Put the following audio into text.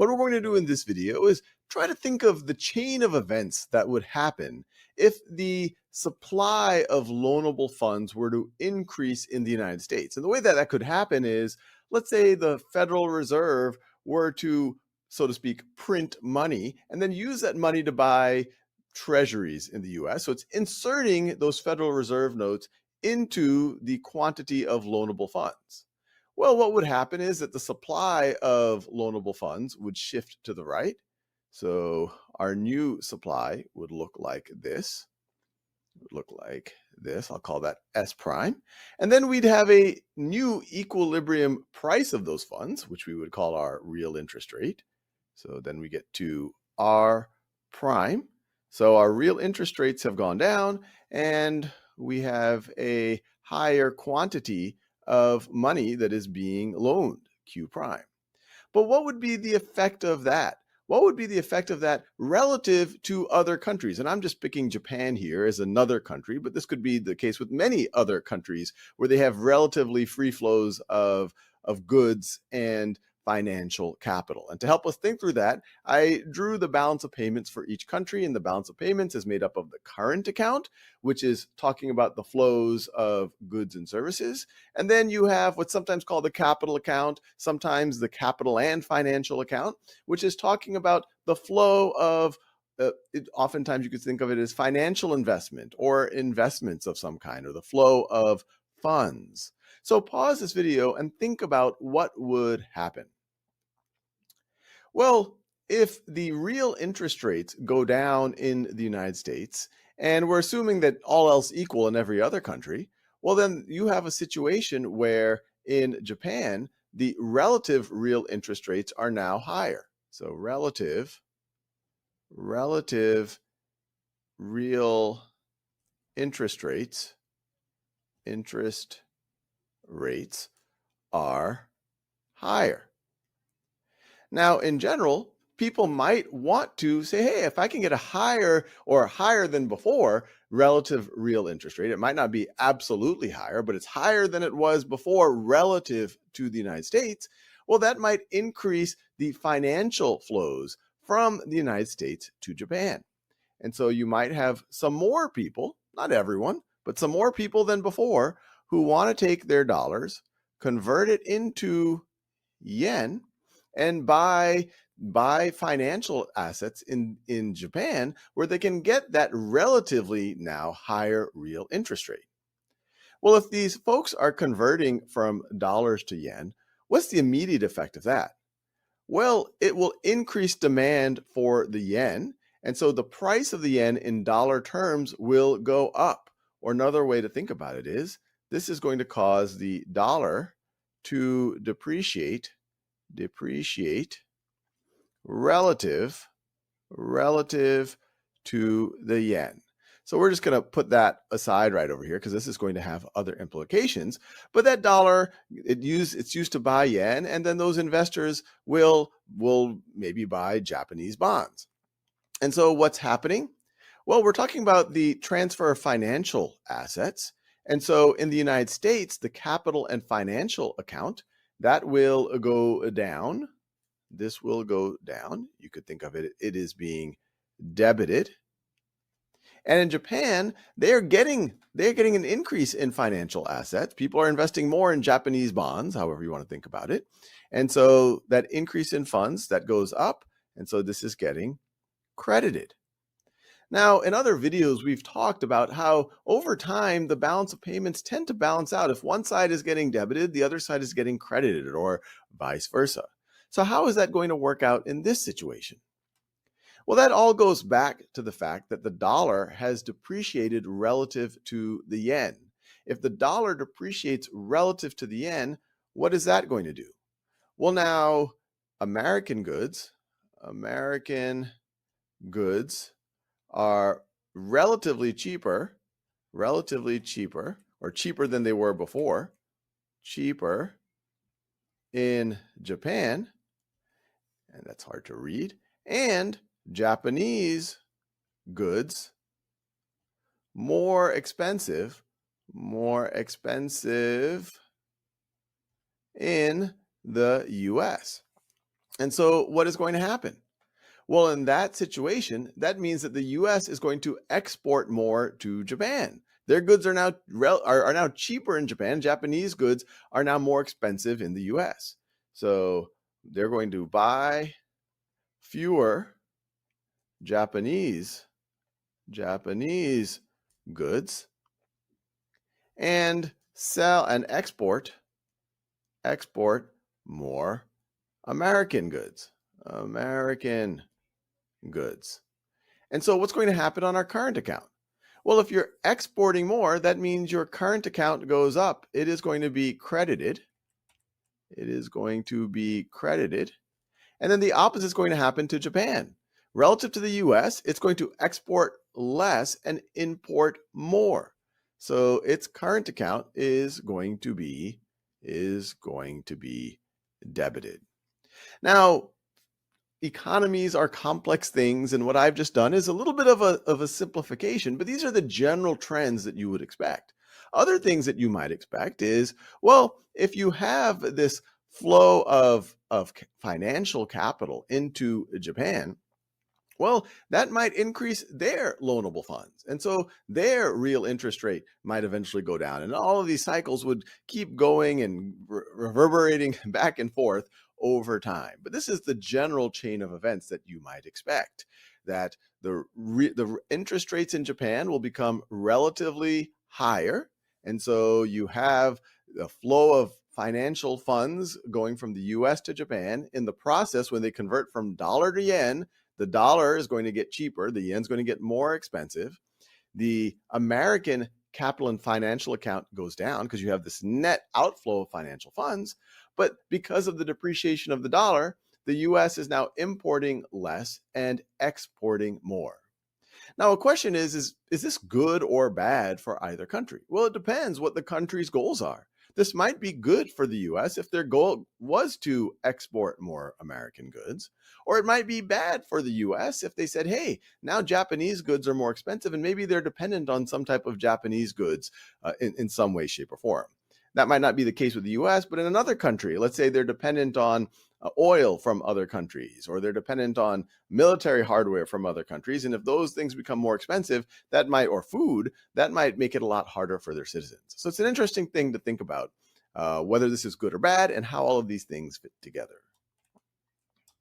What we're going to do in this video is try to think of the chain of events that would happen if the supply of loanable funds were to increase in the United States. And the way that that could happen is, let's say the Federal Reserve were to, so to speak, print money and then use that money to buy treasuries in the US. So it's inserting those Federal Reserve notes into the quantity of loanable funds. Well, what would happen is that the supply of loanable funds would shift to the right. So our new supply would look like this. It would look like this. I'll call that S prime. And then we'd have a new equilibrium price of those funds, which we would call our real interest rate. So then we get to R prime. So our real interest rates have gone down and we have a higher quantity of money that is being loaned, Q prime. But what would be the effect of that? What would be the effect of that relative to other countries? And I'm just picking Japan here as another country, but this could be the case with many other countries where they have relatively free flows of goods and financial capital. And to help us think through that, I drew the balance of payments for each country, and the balance of payments is made up of the current account, which is talking about the flows of goods and services. And then you have what's sometimes called the capital account, sometimes the capital and financial account, which is talking about the flow of oftentimes you could think of it as financial investment or investments of some kind, or the flow of funds. So pause this video and think about what would happen. Well, if the real interest rates go down in the United States, and we're assuming that all else equal in every other country, well, then you have a situation where in Japan, the relative real interest rates are now higher. So relative real interest rates are higher. Now, in general, people might want to say, hey, if I can get a higher or higher than before relative real interest rate, it might not be absolutely higher, but it's higher than it was before relative to the United States. Well, that might increase the financial flows from the United States to Japan. And so you might have some more people, not everyone, but some more people than before who want to take their dollars, convert it into yen, and buy financial assets in Japan where they can get that relatively now higher real interest rate. Well, if these folks are converting from dollars to yen, what's the immediate effect of that? Well, it will increase demand for the yen. And so the price of the yen in dollar terms will go up. Or another way to think about it is this is going to cause the dollar to depreciate relative to the yen. So we're just going to put that aside right over here because this is going to have other implications. But that dollar, it's used to buy yen, and then those investors will maybe buy Japanese bonds. And so what's happening? Well, we're talking about the transfer of financial assets. And so in the United States, the capital and financial account, that will go down. This will go down. You could think of it is being debited. And in Japan, they're getting an increase in financial assets. People are investing more in Japanese bonds, however you want to think about it. And so that increase in funds, that goes up. And so this is getting credited. Now, in other videos, we've talked about how over time, the balance of payments tend to balance out. If one side is getting debited, the other side is getting credited, or vice versa. So how is that going to work out in this situation? Well, that all goes back to the fact that the dollar has depreciated relative to the yen. If the dollar depreciates relative to the yen, what is that going to do? Well, now American goods are relatively cheaper, or cheaper than they were before, cheaper in Japan, and that's hard to read, and Japanese goods more expensive in the US. And so what is going to happen? Well, in that situation, that means that the US is going to export more to Japan. Their goods are now are now cheaper in Japan. Japanese goods are now more expensive in the US. So they're going to buy fewer Japanese goods and sell and export more American goods. American goods. And so what's going to happen on our current account? Well, if you're exporting more, that means your current account goes up. It is going to be credited. It is going to be credited. And then the opposite is going to happen to Japan. Relative to the US, it's going to export less and import more. So its current account is going to be debited. Now, economies are complex things, and what I've just done is a little bit of a simplification, but these are the general trends that you would expect. Other things that you might expect is, well, if you have this flow of financial capital into Japan, well, that might increase their loanable funds. And so their real interest rate might eventually go down. And all of these cycles would keep going and reverberating back and forth over time. But this is the general chain of events that you might expect, that the interest rates in Japan will become relatively higher. And so you have the flow of financial funds going from the US to Japan. In the process, when they convert from dollar to yen, the dollar is going to get cheaper. The yen's going to get more expensive. The American capital and financial account goes down because you have this net outflow of financial funds. But because of the depreciation of the dollar, the US is now importing less and exporting more. Now, a question is this good or bad for either country? Well, it depends what the country's goals are. This might be good for the US if their goal was to export more American goods, or it might be bad for the US if they said, hey, now Japanese goods are more expensive and maybe they're dependent on some type of Japanese goods in some way, shape, or form. That might not be the case with the US, but in another country, let's say they're dependent on oil from other countries, or they're dependent on military hardware from other countries. And if those things become more expensive, or food, that might make it a lot harder for their citizens. So it's an interesting thing to think about, whether this is good or bad and how all of these things fit together.